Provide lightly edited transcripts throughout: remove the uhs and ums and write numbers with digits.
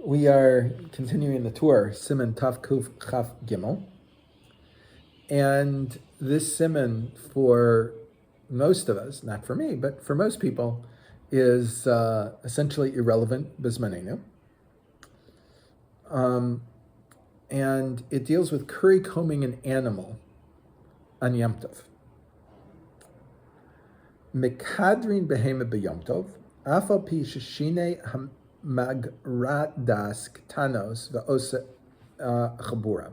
We are continuing the tour, Siman Tav Kuf Chaf Gimel. And this Siman, for most of us, not for me, but for most people, is essentially irrelevant, Bismanenu. And it deals with curry combing an animal on Yom Tov. Mikadrin behema b'Yom Tov, afal pi sheshinei hamageradas ktanos ועושה חבורה.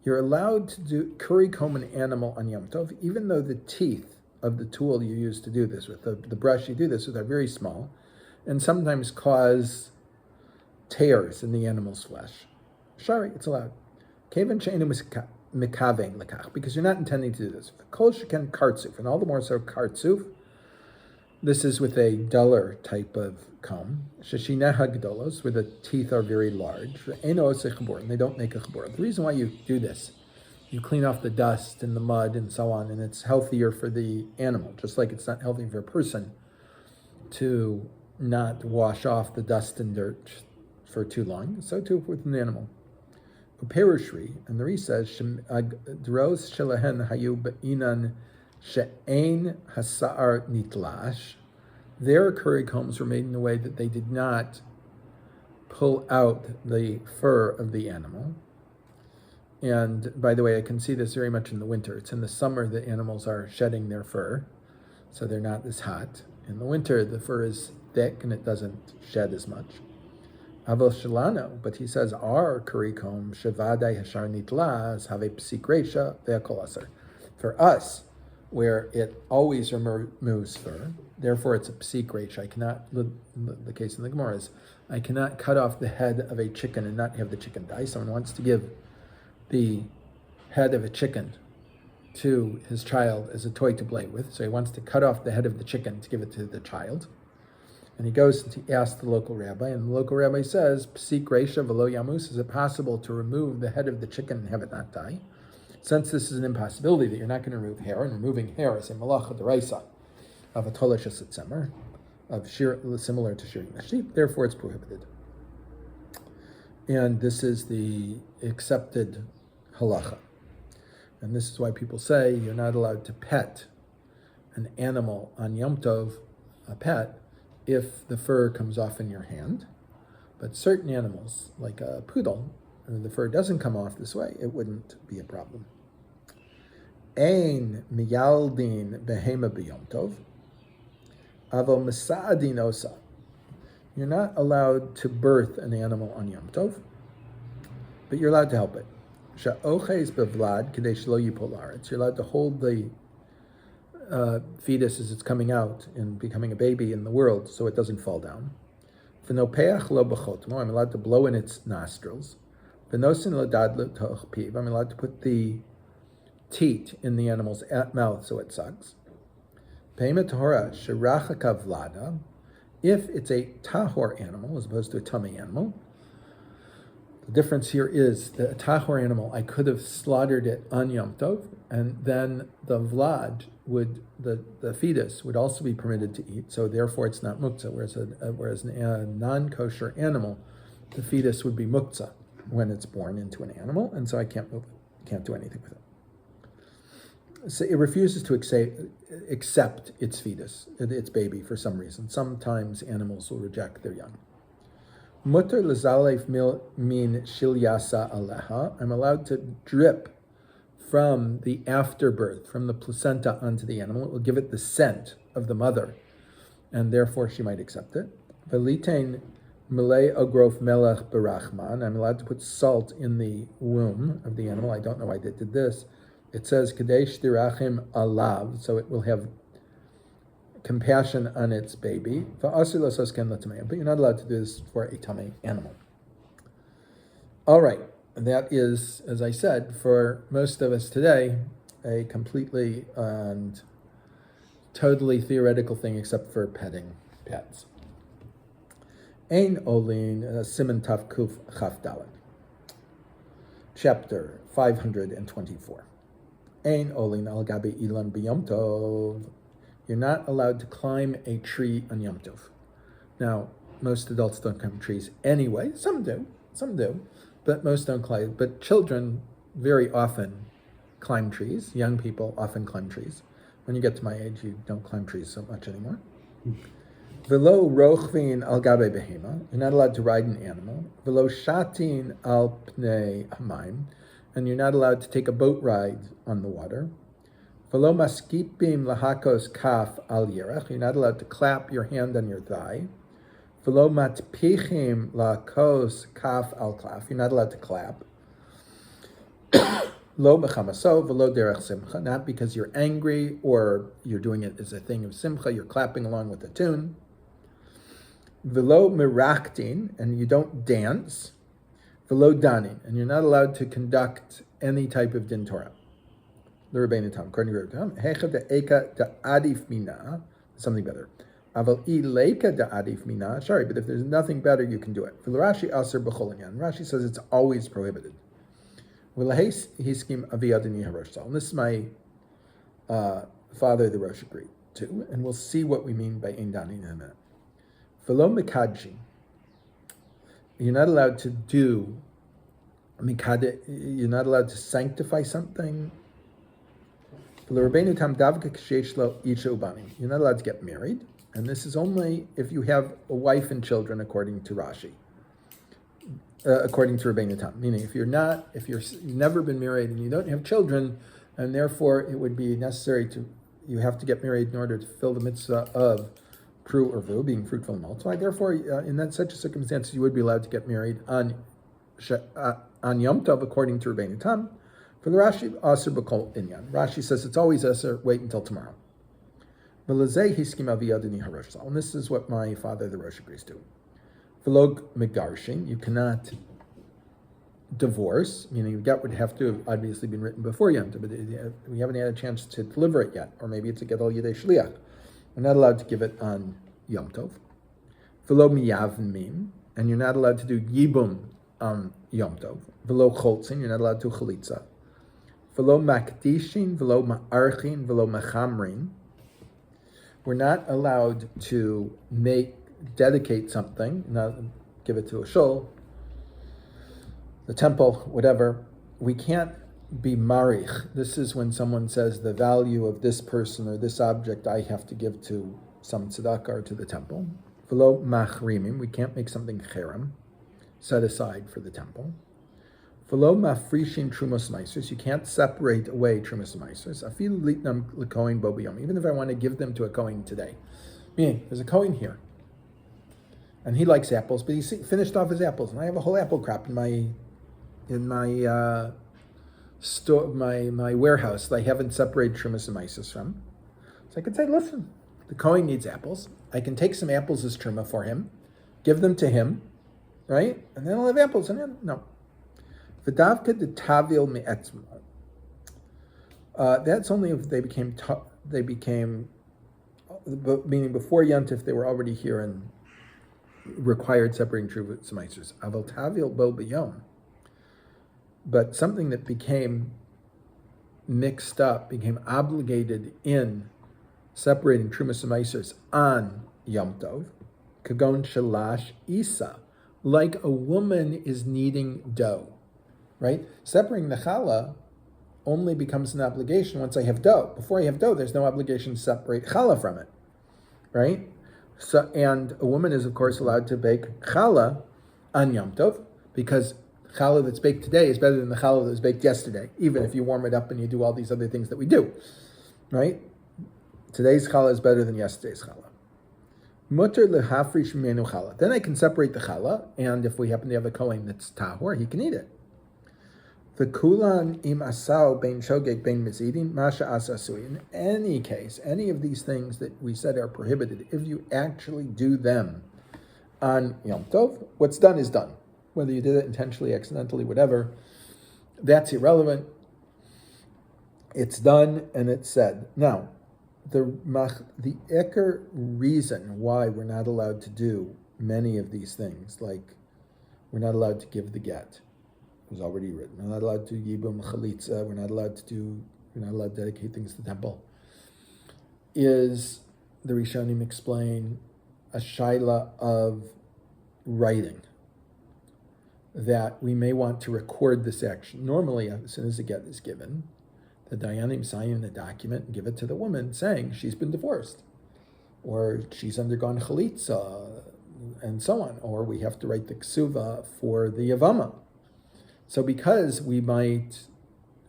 You're allowed to do curry comb an animal on Yom Tov, even though the teeth of the tool you use to do this with, the brush you do this with, are very small, and sometimes cause tears in the animal's flesh. Shari, it's allowed. Kevin she'eino mikavein lekach, because you're not intending to do this. Kol sheken Kרצוף, and all the more so Kרצוף. This is with a duller type of comb. Shashineha gדולות, where the teeth are very large. ואינו עושה חבורה, and they don't make a חבורה. The reason why you do this, you clean off the dust and the mud and so on, and it's healthier for the animal, just like it's not healthy for a person to not wash off the dust and dirt for too long. So too with an animal. V'piרש, and the רישיה says, דרוס שלהן היו בענין שאין השער נתלש. Their curry combs were made in a way that they did not pull out the fur of the animal. And by the way, I can see this very much in the winter. It's in the summer that animals are shedding their fur, so they're not as hot. In the winter, the fur is thick and it doesn't shed as much. שלנו, but he says our curry comb, שבודאי השער נתלש, have psiק רישיה, והכל אסור. For us, where it always removes fur, therefore it's a psiק רישיה. I cannot, the case in the Gemara is, I cannot cut off the head of a chicken and not have the chicken die. Someone wants to give the head of a chicken to his child as a toy to play with, so he wants to cut off the head of the chicken to give it to the child. And he goes to ask the local rabbi, and the local rabbi says, psiק רישיה v'lo yamus, is it possible to remove the head of the chicken and have it not die? Since this is an impossibility that you're not going to remove hair, and removing hair is a malacha d'oraisa of a nitlsh tzemar, of similar to shearing the sheep, therefore it's prohibited. And this is the accepted halacha. And this is why people say you're not allowed to pet an animal on Yom Tov, a pet, if the fur comes off in your hand. But certain animals, like a poodle, if the fur doesn't come off this way, it wouldn't be a problem. Ein miyldin behema b'Yom Tov, aval mesadin עושה. You're not allowed to birth an animal on Yom Tov, but you're allowed to help it. She'oches bevlad k'dei shelo yipol la'aretz. You're allowed to hold the fetus as it's coming out and becoming a baby in the world, so it doesn't fall down. V'nopeach lo b'chotmo. I'm allowed to blow in its nostrils. V'nosin lo dadlo toch piv. I'm allowed to put the teat in the animal's mouth so it sucks. Peima tahora shirachaka vlada. If it's a tahor animal as opposed to a tummy animal, the difference here is that a tahor animal, I could have slaughtered it on Yom Tov, and then the vlad would, the fetus would also be permitted to eat, so therefore it's not muktzah, whereas a non-kosher animal, the fetus would be muktzah when it's born into an animal, and so I can't move it, can't do anything with it. So it refuses to accept its fetus, its baby, for some reason. Sometimes animals will reject their young. Mutter lezalef min shilyasa aleha. I'm allowed to drip from the afterbirth, from the placenta onto the animal. It will give it the scent of the mother, and therefore she might accept it. Velitein milei ogrof melech berachman. I'm allowed to put salt in the womb of the animal. I don't know why they did this. It says kadesh dirachim alav, so it will have compassion on its baby. But you're not allowed to do this for a tummy animal. All right, that is, as I said, for most of us today, a completely and totally theoretical thing, except for petting pets. Ein olin siman tav kuf chaf dalet, chapter 524. Ein olin al gabi ilan b'Yom Tov. You're not allowed to climb a tree on Yom Tov. Now, most adults don't climb trees anyway. Some do, but most don't climb. But children very often climb trees. Young people often climb trees. When you get to my age, you don't climb trees so much anymore. Velo rochvin al gabe behema. You're not allowed to ride an animal. Velo shatin al pnei hamayim. And you're not allowed to take a boat ride on the water. Velo maskipim lahakos kaf al yerech. You're not allowed to clap your hand on your thigh. Velo matpichim lahakos kaf al klaf. You're not allowed to clap. Lo b'chamaso velo derech simcha. Not because you're angry or you're doing it as a thing of simcha. You're clapping along with the tune. Velo miraktin, and you don't dance. Velo danin, and you're not allowed to conduct any type of din Torah. The Rabbeinu Tam, according to Rabbeinu Tam, hecha de'eka da'adif mina, something better. Aval ileka da'adif mina, sorry, but if there's nothing better, you can do it. V'lo Rashi aser b'chol inyan. Rashi says it's always prohibited. V'lahes hiskim aviyadini harosh. And this is my father, the Rosh agreed to, and we'll see what we mean by ein danin in a minute. V'lo mikadshi. You're not allowed to do mikade. You're not allowed to sanctify something. You're not allowed to get married, and this is only if you have a wife and children, according to Rashi. According to Rabbeinu Tam, meaning if you've never been married and you don't have children, and therefore it would be necessary you have to get married in order to fulfill the mitzvah of pru or vu, being fruitful and multiply. Therefore, in such a circumstance, you would be allowed to get married on Yom Tov, according to Rabbeinu Tam. For the Rashi, asur b'kol inyan. Rashi says it's always asur, wait until tomorrow. And this is what my father, the Rosh, agrees to. V'lo megarshin, you cannot divorce, meaning that would have to have obviously been written before Yom Tov, but we haven't had a chance to deliver it yet, or maybe it's a gedol yidei shliach. We're not allowed to give it on Yom Tov. V'lo miyavmin, and you're not allowed to do yibum on Yom Tov. V'lo choltzin, you're not allowed to chalitza. V'lo makdishin, v'lo ma'archin, v'lo machamrin. We're not allowed to dedicate something, not give it to a shul, the temple, whatever. We can't be marich. This is when someone says the value of this person or this object I have to give to some tzedakah or to the temple. V'lo machrimim, we can't make something cherem, set aside for the temple. V'lo mafrishin trumos maisers, you can't separate away trumos maisers. Afilu litnam lekohen bo b'yom, even if I want to give them to a kohen today. Meaning, there's a kohen here, and he likes apples, but he's finished off his apples, and I have a whole apple crop in my store, my warehouse that I haven't separated trumos and maisers from. So I could say, listen, the kohen needs apples. I can take some apples as truma for him, give them to him, right? And then I'll have apples. And then no. V'davka de tavil me'etzmo. That's only if they became, meaning before Yantif, they were already here and required separating trumos and maisers. Aval tavil bo b'yom. But something that became mixed up, became obligated in separating trumos and maisers on Yom Tov, kagon shalash isa, like a woman is kneading dough, right? Separating the challah only becomes an obligation once I have dough. Before I have dough, there's no obligation to separate challah from it, right? So, and a woman is, of course, allowed to bake challah on Yom Tov, because challah that's baked today is better than the challah that was baked yesterday, even if you warm it up and you do all these other things that we do, right? Today's challah is better than yesterday's challah. Mutter lehafrish mimenu challah. Then I can separate the challah, and if we happen to have a kohen that's tahor, he can eat it. V'kulan im asau bein shogeg bein mizidin masha asasui. In any case, any of these things that we said are prohibited, if you actually do them on Yom Tov, what's done is done. Whether you did it intentionally, accidentally, whatever, that's irrelevant. It's done and it's said. Now, the eker reason why we're not allowed to do many of these things, like we're not allowed to give the get, it was already written. We're not allowed to yibum chalitza. We're not allowed to dedicate things to the temple. Is the Rishonim explain a shaila of writing, that we may want to record this action. Normally, as soon as a get is given, the dayanim sign the document and give it to the woman saying she's been divorced, or she's undergone chalitza, and so on, or we have to write the ksuva for the abhama. So because we might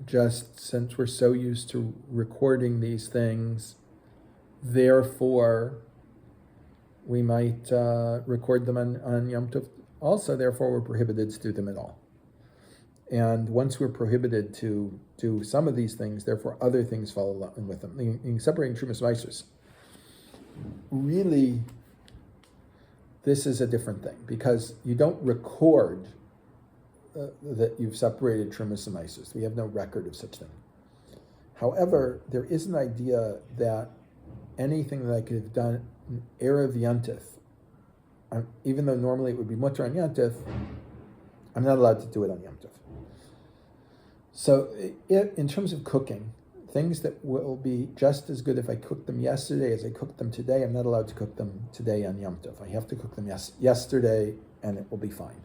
just, since we're so used to recording these things, therefore we might record them on Yom Tov also, therefore we're prohibited to do them at all. And once we're prohibited to do some of these things, therefore other things follow along with them. In separating Trumas Meisers, really, this is a different thing, because you don't record that you've separated Trumas and Meisers. We have no record of such thing. However, there is an idea that anything that I could have done Erev Yantif, even though normally it would be mutter on Yantif, I'm not allowed to do it on Yantif. So in terms of cooking, things that will be just as good if I cooked them yesterday as I cooked them today, I'm not allowed to cook them today on Yom Tov. I have to cook them yesterday and it will be fine.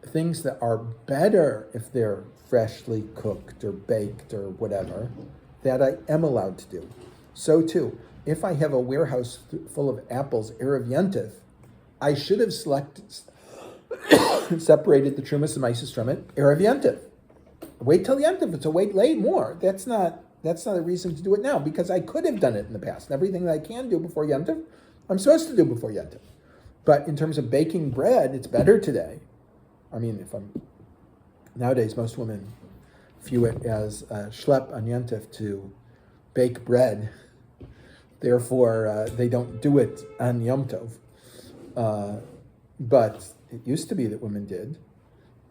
Things that are better if they're freshly cooked or baked or whatever, that I am allowed to do. So too, if I have a warehouse full of apples, Erev Yantif, I should have separated the Trumas and Meises from it, Erev Yantif. Wait till Yantif, it's a wait late more. That's not a reason to do it now, because I could have done it in the past. Everything that I can do before Yantif, I'm supposed to do before Yantif. But in terms of baking bread, it's better today. I mean, nowadays most women view it as a schlep on Yantif to bake bread. Therefore, they don't do it on Yom Tov. But it used to be that women did.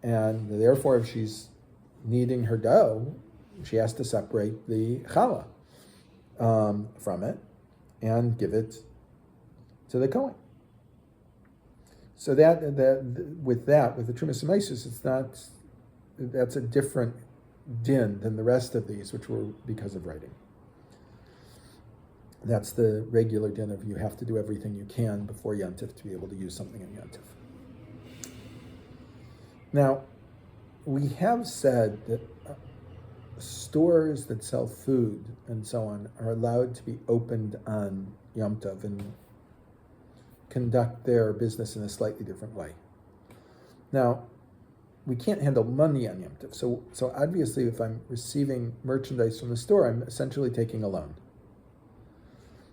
And therefore, if she's kneading her dough, she has to separate the challah from it and give it to the Kohen. So with the Trumas and Meises, that's a different din than the rest of these, which were because of writing. That's the regular din of you have to do everything you can before Yantif to be able to use something in Yantif. Now, we have said that stores that sell food and so on are allowed to be opened on Yom Tov and conduct their business in a slightly different way. Now, we can't handle money on Yom Tov, so obviously if I'm receiving merchandise from the store, I'm essentially taking a loan.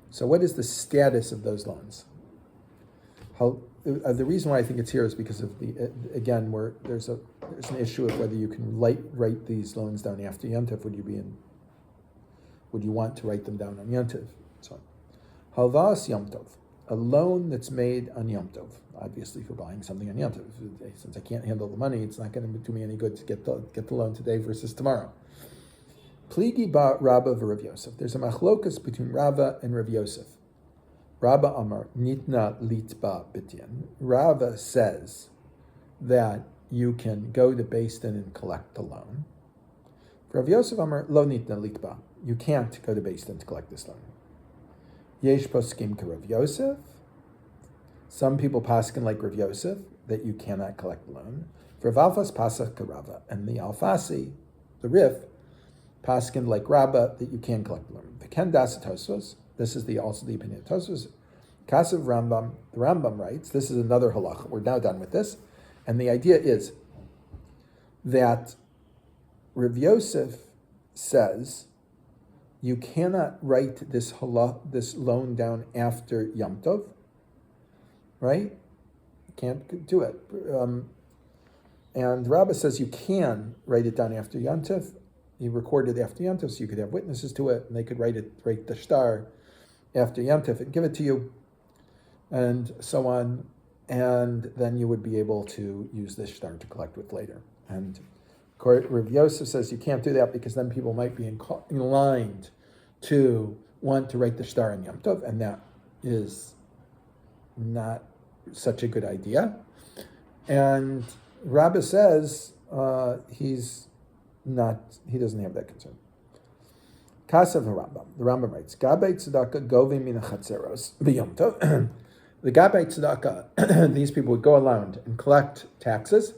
So what is the status of those loans? The reason why I think it's here is because of there's an issue of whether you can write these loans down after Yom Tov. Would you want to write them down on Yom Tov? So, halvas Yom Tov, a loan that's made on Yom Tov. Obviously, for buying something on Yom Tov, since I can't handle the money, it's not going to do me any good to get the loan today versus tomorrow. Pligi ba Rabba v'Rav Yosef. There's a machlokas between Rava and Rav Yosef. Rabba Amar nitna litba bityan. Rava says that you can go to Beis-Din and collect the loan. Rav Yosef Amar lo nitna litba. You can't go to Beis-Din to collect this loan. Yesh poskim ka Rav Yosef. Some people paskin like Rav Yosef that you cannot collect the loan. For Valfas pasach ka Rava, and the Alfasi, the Rif, paskin like Rabba that you can collect the loan. The Ken das Tosfos. This is also the opinion of Tosfos. Kasav Rambam. The Rambam writes. This is another halacha. We're now done with this, and the idea is that Rav Yosef says you cannot write this loan down after Yom Tov, right? You can't do it. And Rabba says you can write it down after Yom Tov. He recorded after Yom Tov, so you could have witnesses to it, and they could write the shtar after Yom Tov and give it to you, and so on, and then you would be able to use this shtar to collect with later. And Rav Yosef says you can't do that because then people might be inclined to want to write the shtar in Yom Tov, and that is not such a good idea. And Rabbi says he doesn't have that concern. Kasav Rambam. The Rambam writes, Gabei tzedakah govim min hachatzeros b'Yom Tov. The Gabbai Tzedakah, these people would go around and collect taxes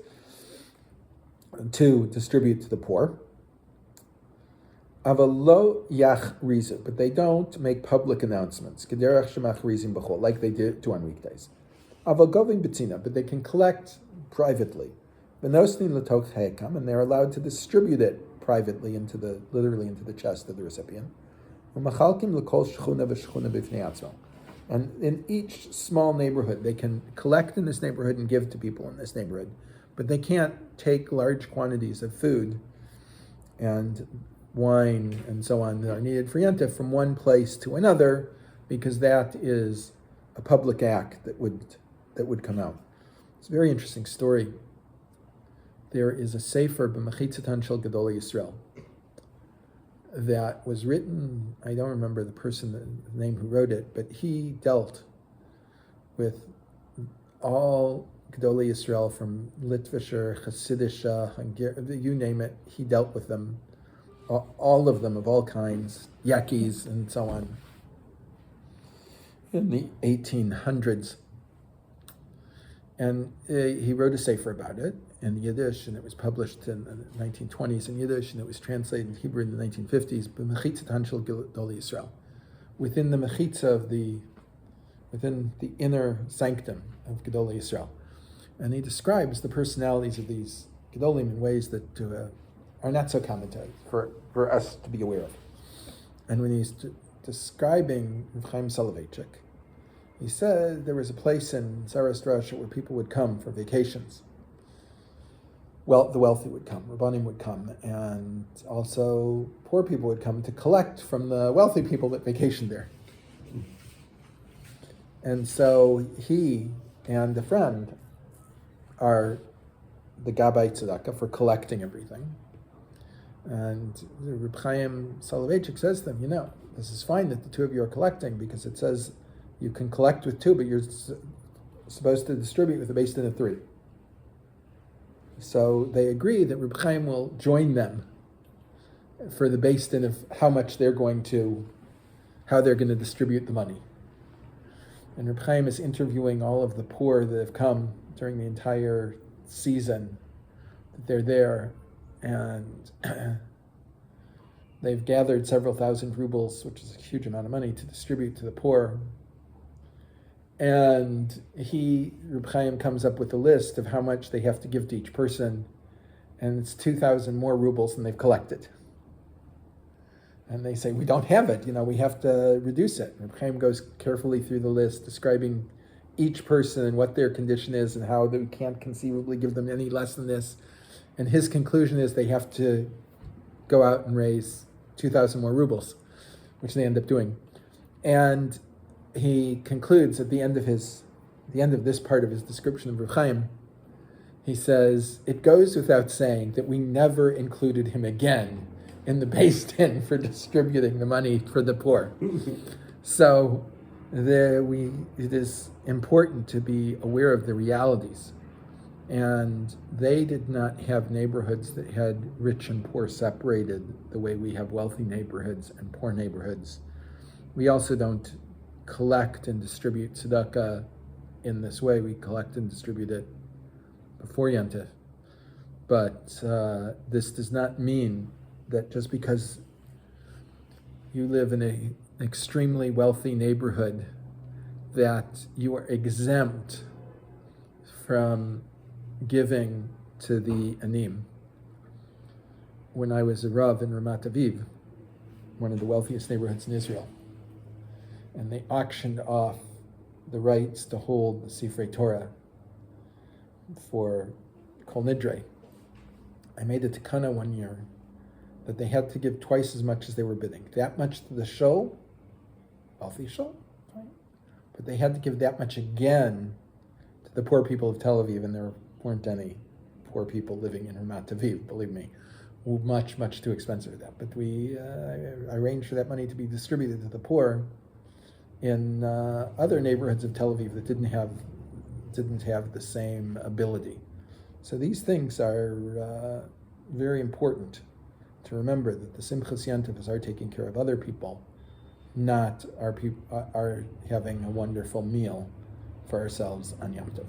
to distribute to the poor. Avalo yach rizu, but they don't make public announcements, like they do on weekdays. Aval goving betzina, but they can collect privately. And they're allowed to distribute it privately literally into the chest of the recipient. And in each small neighborhood, they can collect in this neighborhood and give to people in this neighborhood, but they can't take large quantities of food and wine and so on that are needed for Yontif from one place to another, because that is a public act that would come out. It's a very interesting story. There is a sefer b'mechitzatan shel Gdolei Yisrael that was written. I don't remember the name who wrote it, but he dealt with all Gdolei Yisrael from Litvischer, Hasidisha, you name it. He dealt with them, all of them of all kinds, Yakis and so on, in the 1800s. And he wrote a sefer about it in Yiddish, and it was published in the 1920s in Yiddish, and it was translated in Hebrew in the 1950s, B'mechitzatan shel Gdolei Yisrael, within the mechitza within the inner sanctum of Gdolei Yisrael. And he describes the personalities of these Gedolim in ways that are not so common for us to be aware of. And when he's describing Reb Chaim Soloveitchik, he said there was a place in Sarasdrasha where people would come for vacations. Well, the wealthy would come, Rabbanim would come, and also poor people would come to collect from the wealthy people that vacationed there. And so he and a friend are the Gabbai Tzedakah for collecting everything. And Reb Chaim Soloveitchik says to them, this is fine that the two of you are collecting, because it says you can collect with two, but you're supposed to distribute with a beis din of three. So they agree that Reb Chaim will join them for the beis din of how they're going to distribute the money. And Reb Chaim is interviewing all of the poor that have come during the entire season that they're there, and they've gathered several thousand rubles, which is a huge amount of money, to distribute to the poor. And Reb Chaim comes up with a list of how much they have to give to each person, and it's 2,000 more rubles than they've collected. And they say, we don't have it, we have to reduce it. Reb Chaim goes carefully through the list, describing each person and what their condition is and how we can't conceivably give them any less than this. And his conclusion is they have to go out and raise 2,000 more rubles, which they end up doing. And he concludes at the end of this part of his description of Reb Chaim, he says, it goes without saying that we never included him again in the beis din for distributing the money for the poor. So it is important to be aware of the realities. And they did not have neighborhoods that had rich and poor separated the way we have wealthy neighborhoods and poor neighborhoods. We also don't collect and distribute tzedakah in this way. We collect and distribute it before Yontif. But this does not mean that just because you live in an extremely wealthy neighborhood that you are exempt from giving to the anim. When I was a Rav in Ramat Aviv, one of the wealthiest neighborhoods in Israel, and they auctioned off the rights to hold the Sifrei Torah for Kol Nidre. I made a takana one year that they had to give twice as much as they were bidding. That much to the show, wealthy show, right? But they had to give that much again to the poor people of Tel Aviv, and there weren't any poor people living in Ramat Aviv, believe me. Much, much too expensive for that. But we arranged for that money to be distributed to the poor in other neighborhoods of Tel Aviv that didn't have the same ability. So these things are very important to remember, that the Simchas Yontif is our taking care of other people, not our having a wonderful meal for ourselves on Yom Tov.